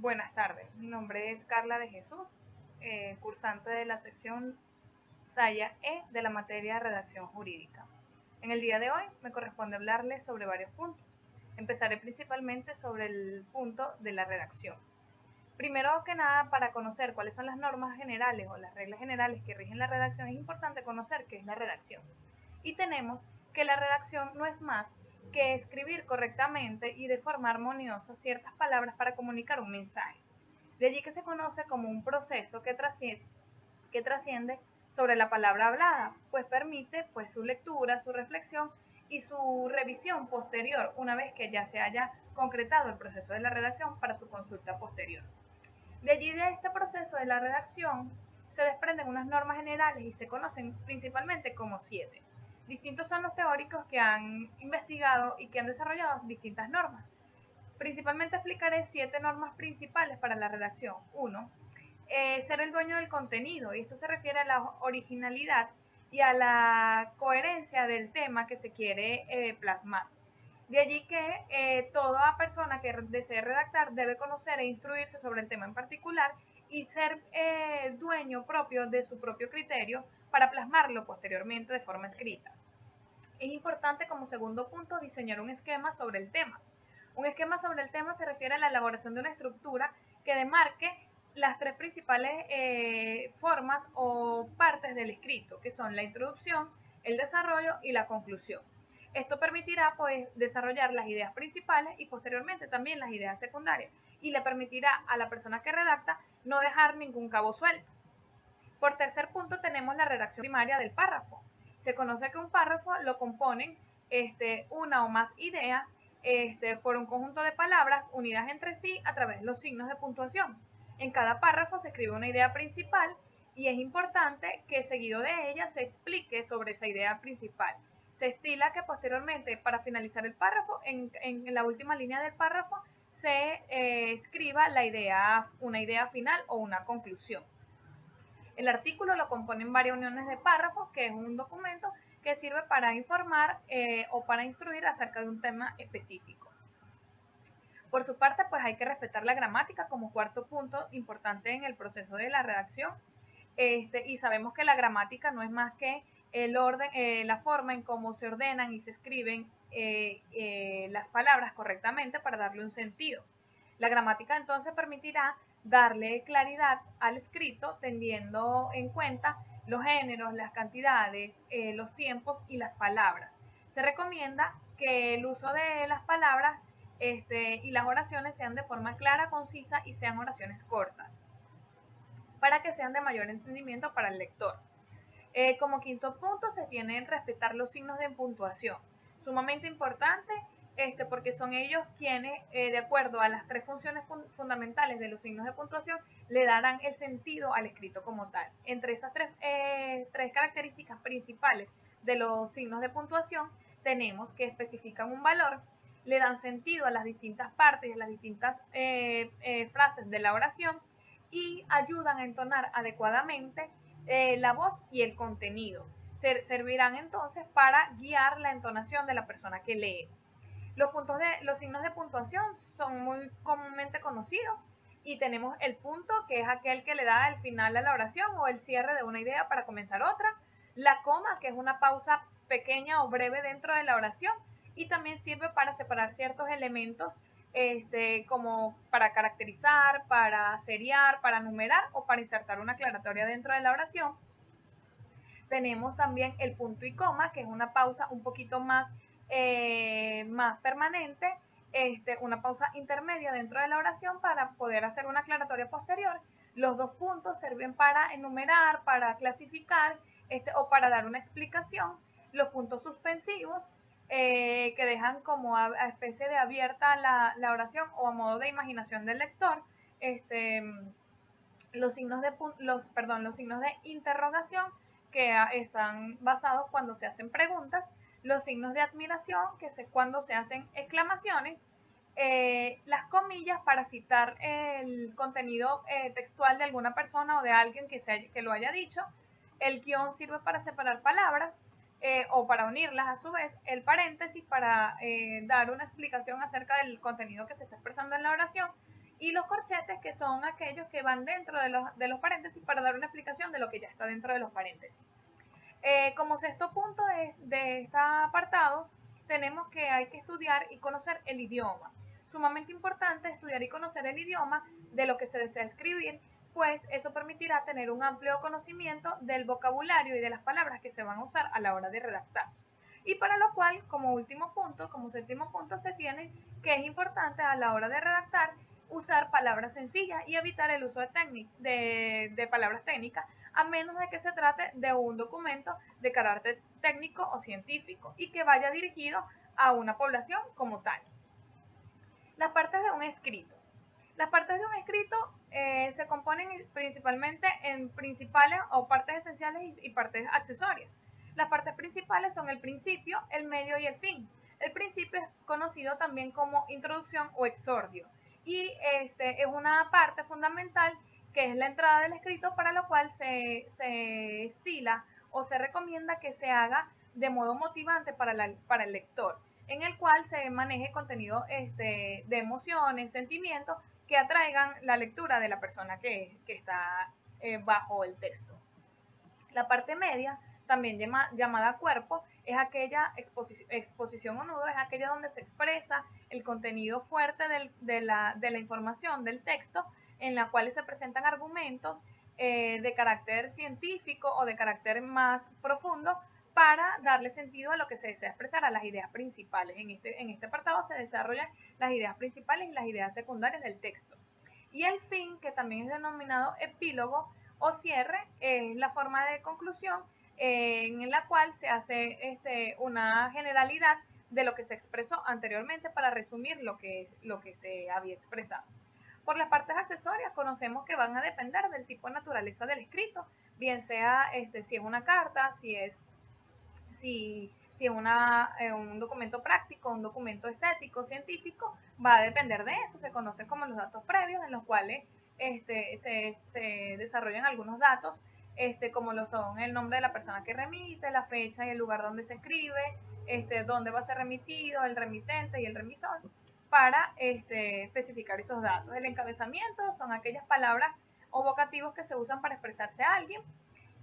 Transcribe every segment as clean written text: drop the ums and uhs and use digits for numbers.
Buenas tardes, mi nombre es Carla de Jesús, cursante de la sección Saya E de la materia Redacción Jurídica. En el día de hoy me corresponde hablarles sobre varios puntos. Empezaré principalmente sobre el punto de la redacción. Primero que nada, para conocer cuáles son las normas generales o las reglas generales que rigen la redacción, es importante conocer qué es la redacción. Y tenemos que la redacción no es más que escribir correctamente y de forma armoniosa ciertas palabras para comunicar un mensaje. De allí que se conoce como un proceso que trasciende sobre la palabra hablada, pues permite su lectura, su reflexión y su revisión posterior una vez que ya se haya concretado el proceso de la redacción para su consulta posterior. De allí de este proceso de la redacción se desprenden unas normas generales y se conocen principalmente como 7. Distintos son los teóricos que han investigado y que han desarrollado distintas normas. Principalmente explicaré 7 normas principales para la redacción. 1. Ser el dueño del contenido, y esto se refiere a la originalidad y a la coherencia del tema que se quiere plasmar. De allí que toda persona que desee redactar debe conocer e instruirse sobre el tema en particular y ser dueño propio de su propio criterio para plasmarlo posteriormente de forma escrita. Es importante como segundo punto diseñar un esquema sobre el tema. Un esquema sobre el tema se refiere a la elaboración de una estructura que demarque las tres principales formas o partes del escrito, que son la introducción, el desarrollo y la conclusión. Esto permitirá desarrollar las ideas principales y posteriormente también las ideas secundarias y le permitirá a la persona que redacta no dejar ningún cabo suelto. Por tercer punto tenemos la redacción primaria del párrafo. Se conoce que un párrafo lo componen una o más ideas por un conjunto de palabras unidas entre sí a través de los signos de puntuación. En cada párrafo se escribe una idea principal y es importante que seguido de ella se explique sobre esa idea principal. Se estila que posteriormente, para finalizar el párrafo, en la última línea del párrafo, se escriba una idea final o una conclusión. El artículo lo componen varias uniones de párrafos, que es un documento que sirve para informar o para instruir acerca de un tema específico. Por su parte, hay que respetar la gramática como cuarto punto importante en el proceso de la redacción. Y sabemos que la gramática no es más que el orden, la forma en cómo se ordenan y se escriben las palabras correctamente para darle un sentido. La gramática entonces permitirá darle claridad al escrito teniendo en cuenta los géneros, las cantidades, los tiempos y las palabras. Se recomienda que el uso de las palabras y las oraciones sean de forma clara, concisa y sean oraciones cortas, para que sean de mayor entendimiento para el lector. Como quinto punto se tienen que respetar los signos de puntuación, sumamente importante porque son ellos quienes, de acuerdo a las tres funciones fundamentales de los signos de puntuación, le darán el sentido al escrito como tal. Entre esas tres características principales de los signos de puntuación tenemos que especifican un valor, le dan sentido a las distintas partes, a las distintas frases de la oración y ayudan a entonar adecuadamente la voz y el contenido. Servirán entonces para guiar la entonación de la persona que lee. Los signos de puntuación son muy comúnmente conocidos y tenemos el punto, que es aquel que le da el final a la oración o el cierre de una idea para comenzar otra. La coma, que es una pausa pequeña o breve dentro de la oración y también sirve para separar ciertos elementos como para caracterizar, para seriar, para numerar o para insertar una aclaratoria dentro de la oración. Tenemos también el punto y coma, que es una pausa un poquito más permanente, una pausa intermedia dentro de la oración para poder hacer una aclaratoria posterior. Los dos puntos sirven para enumerar, para clasificar o para dar una explicación. Los puntos suspensivos, que dejan como a especie de abierta la oración o a modo de imaginación del lector. Los signos de interrogación, que están basados cuando se hacen preguntas, los signos de admiración, que es cuando se hacen exclamaciones, las comillas para citar el contenido textual de alguna persona o de alguien que lo haya dicho, el guión sirve para separar palabras o para unirlas a su vez, el paréntesis para dar una explicación acerca del contenido que se está expresando en la oración, y los corchetes, que son aquellos que van dentro de los paréntesis para dar una explicación de lo que ya está dentro de los paréntesis. Como sexto punto de este apartado, tenemos que hay que estudiar y conocer el idioma. Sumamente importante estudiar y conocer el idioma de lo que se desea escribir, pues eso permitirá tener un amplio conocimiento del vocabulario y de las palabras que se van a usar a la hora de redactar. Y para lo cual, como último punto, como séptimo punto, se tiene que es importante a la hora de redactar usar palabras sencillas y evitar el uso de palabras técnicas, a menos de que se trate de un documento de carácter técnico o científico y que vaya dirigido a una población como tal. Las partes de un escrito. Las partes de un escrito se componen principalmente en principales o partes esenciales y partes accesorias. Las partes principales son el principio, el medio y el fin. El principio es conocido también como introducción o exordio y es una parte fundamental que es la entrada del escrito, para lo cual se estila o se recomienda que se haga de modo motivante para el lector, en el cual se maneje contenido de emociones, sentimientos que atraigan la lectura de la persona que está bajo el texto. La parte media, también llamada cuerpo, es aquella exposición o nudo, es aquella donde se expresa el contenido fuerte de la información del texto, en la cual se presentan argumentos de carácter científico o de carácter más profundo para darle sentido a lo que se desea expresar, a las ideas principales. En este apartado se desarrollan las ideas principales y las ideas secundarias del texto. Y el fin, que también es denominado epílogo o cierre, es la forma de conclusión en la cual se hace una generalidad de lo que se expresó anteriormente para resumir lo que se había expresado. Por las partes accesorias conocemos que van a depender del tipo de naturaleza del escrito, bien sea si es una carta, si es un documento práctico, un documento estético, científico, va a depender de eso. Se conocen como los datos previos, en los cuales se desarrollan algunos datos, como lo son el nombre de la persona que remite, la fecha y el lugar donde se escribe, dónde va a ser remitido, el remitente y el remisor, para especificar esos datos. El encabezamiento son aquellas palabras o vocativos que se usan para expresarse a alguien,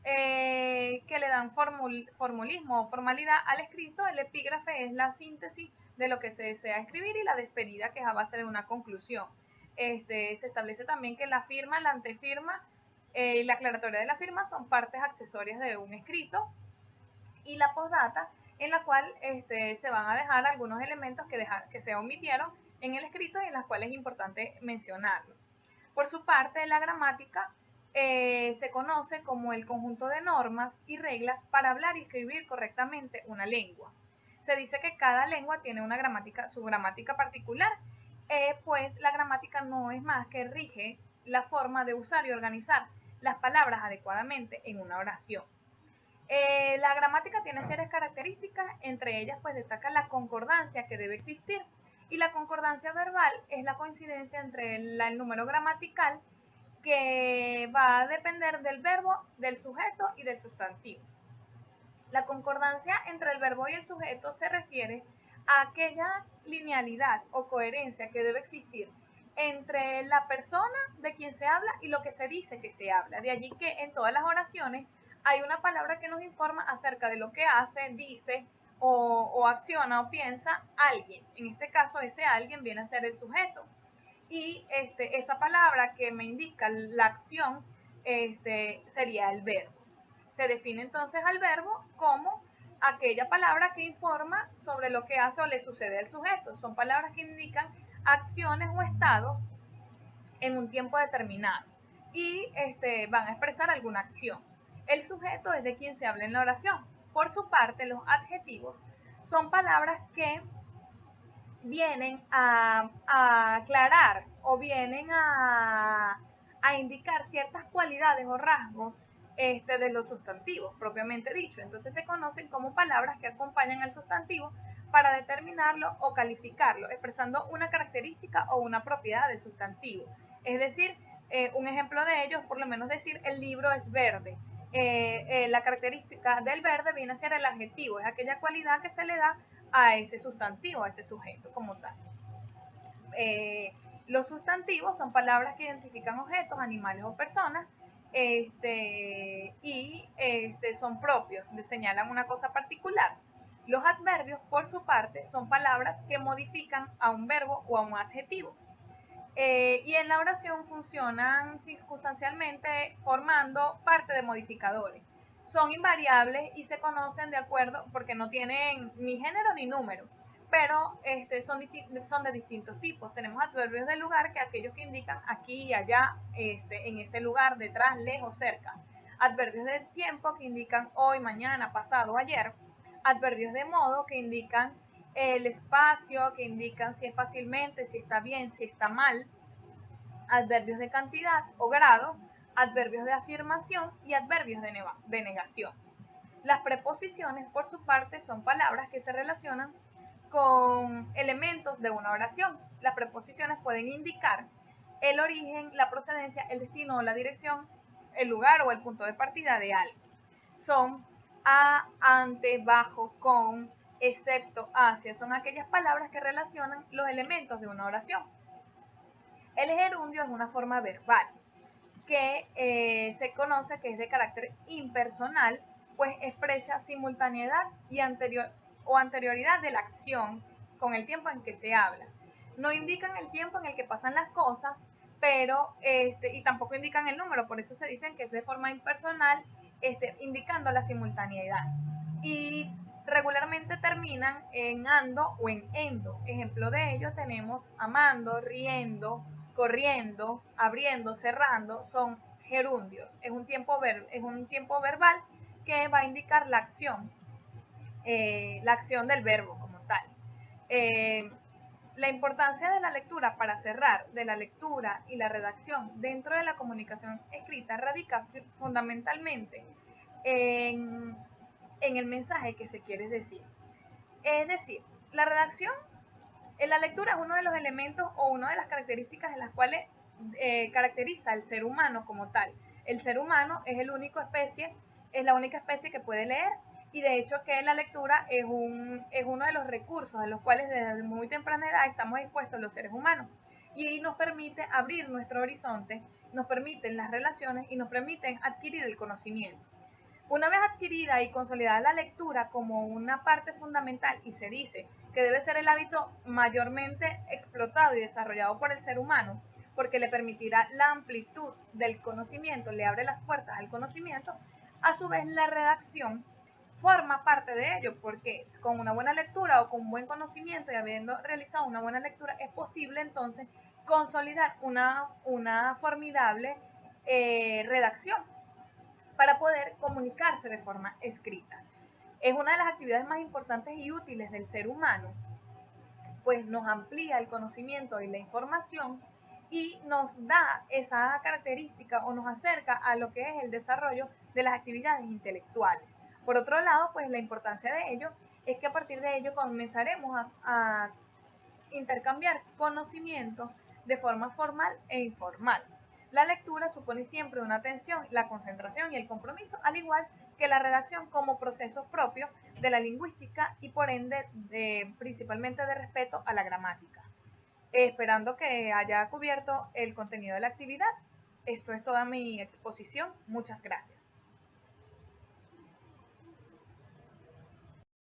que le dan formulismo o formalidad al escrito. El epígrafe es la síntesis de lo que se desea escribir, y la despedida, que es a base de una conclusión. Se establece también que la firma, la antefirma y la aclaratoria de la firma son partes accesorias de un escrito, y la postdata, en la cual se van a dejar algunos elementos que se omitieron en el escrito y en las cuales es importante mencionarlo. Por su parte, la gramática se conoce como el conjunto de normas y reglas para hablar y escribir correctamente una lengua. Se dice que cada lengua tiene su gramática particular, pues la gramática no es más que rige la forma de usar y organizar las palabras adecuadamente en una oración. La gramática tiene serias características, entre ellas pues destaca la concordancia que debe existir, y la concordancia verbal es la coincidencia entre el número gramatical, que va a depender del verbo, del sujeto y del sustantivo. La concordancia entre el verbo y el sujeto se refiere a aquella linealidad o coherencia que debe existir entre la persona de quien se habla y lo que se dice que se habla. De allí que en todas las oraciones hay una palabra que nos informa acerca de lo que hace, dice o acciona o piensa alguien. En este caso, ese alguien viene a ser el sujeto. Y esa palabra que me indica la acción sería el verbo. Se define entonces al verbo como aquella palabra que informa sobre lo que hace o le sucede al sujeto. Son palabras que indican acciones o estados en un tiempo determinado y van a expresar alguna acción. El sujeto es de quien se habla en la oración. Por su parte, los adjetivos son palabras que vienen a aclarar o vienen a indicar ciertas cualidades o rasgos de los sustantivos propiamente dicho. Entonces se conocen como palabras que acompañan al sustantivo para determinarlo o calificarlo, expresando una característica o una propiedad del sustantivo. Es decir, un ejemplo de ello es por lo menos decir el libro es verde. La característica del verde viene a ser el adjetivo, es aquella cualidad que se le da a ese sustantivo, a ese sujeto como tal. Los sustantivos son palabras que identifican objetos, animales o personas son propios, señalan una cosa particular. Los adverbios, por su parte, son palabras que modifican a un verbo o a un adjetivo. Y en la oración funcionan circunstancialmente formando parte de modificadores. Son invariables y se conocen de acuerdo porque no tienen ni género ni número, pero son de distintos tipos. Tenemos adverbios de lugar, que aquellos que indican aquí y allá, en ese lugar, detrás, lejos, cerca. Adverbios de tiempo, que indican hoy, mañana, pasado, ayer. Adverbios de modo, que indican el espacio, que indican si es fácilmente, si está bien, si está mal. Adverbios de cantidad o grado, adverbios de afirmación y adverbios de negación. Las preposiciones, por su parte, son palabras que se relacionan con elementos de una oración. Las preposiciones pueden indicar el origen, la procedencia, el destino o la dirección, el lugar o el punto de partida de algo. Son a, ante, bajo, con, excepto, hacia. Son aquellas palabras que relacionan los elementos de una oración. El gerundio es una forma verbal que se conoce que es de carácter impersonal, pues expresa simultaneidad y anterioridad de la acción con el tiempo en que se habla. No indican el tiempo en el que pasan las cosas, pero y tampoco indican el número, por eso se dicen que es de forma impersonal, indicando la simultaneidad. Y regularmente terminan en ando o en endo. Ejemplo de ello tenemos amando, riendo, corriendo, abriendo, cerrando. Son gerundios. Es un tiempo verbal que va a indicar la acción del verbo como tal. La importancia de la lectura, para cerrar, de la lectura y la redacción dentro de la comunicación escrita radica fundamentalmente en el mensaje que se quiere decir. Es decir, la redacción, la lectura es uno de los elementos o una de las características en las cuales caracteriza al ser humano como tal. El ser humano es la única especie que puede leer, y de hecho que la lectura es uno de los recursos a los cuales desde muy temprana edad estamos expuestos los seres humanos, y nos permite abrir nuestro horizonte, nos permiten las relaciones y nos permiten adquirir el conocimiento. Una vez adquirida y consolidada la lectura como una parte fundamental, y se dice que debe ser el hábito mayormente explotado y desarrollado por el ser humano, porque le permitirá la amplitud del conocimiento, le abre las puertas al conocimiento, a su vez la redacción forma parte de ello, porque con una buena lectura o con un buen conocimiento y habiendo realizado una buena lectura es posible entonces consolidar una formidable redacción para poder comunicarse de forma escrita. Es una de las actividades más importantes y útiles del ser humano, pues nos amplía el conocimiento y la información y nos da esa característica o nos acerca a lo que es el desarrollo de las actividades intelectuales. Por otro lado, pues la importancia de ello es que a partir de ello comenzaremos a intercambiar conocimientos de forma formal e informal. La lectura supone siempre una atención, la concentración y el compromiso, al igual que la redacción, como procesos propios de la lingüística y por ende principalmente de respeto a la gramática. Esperando que haya cubierto el contenido de la actividad. Esto es toda mi exposición. Muchas gracias.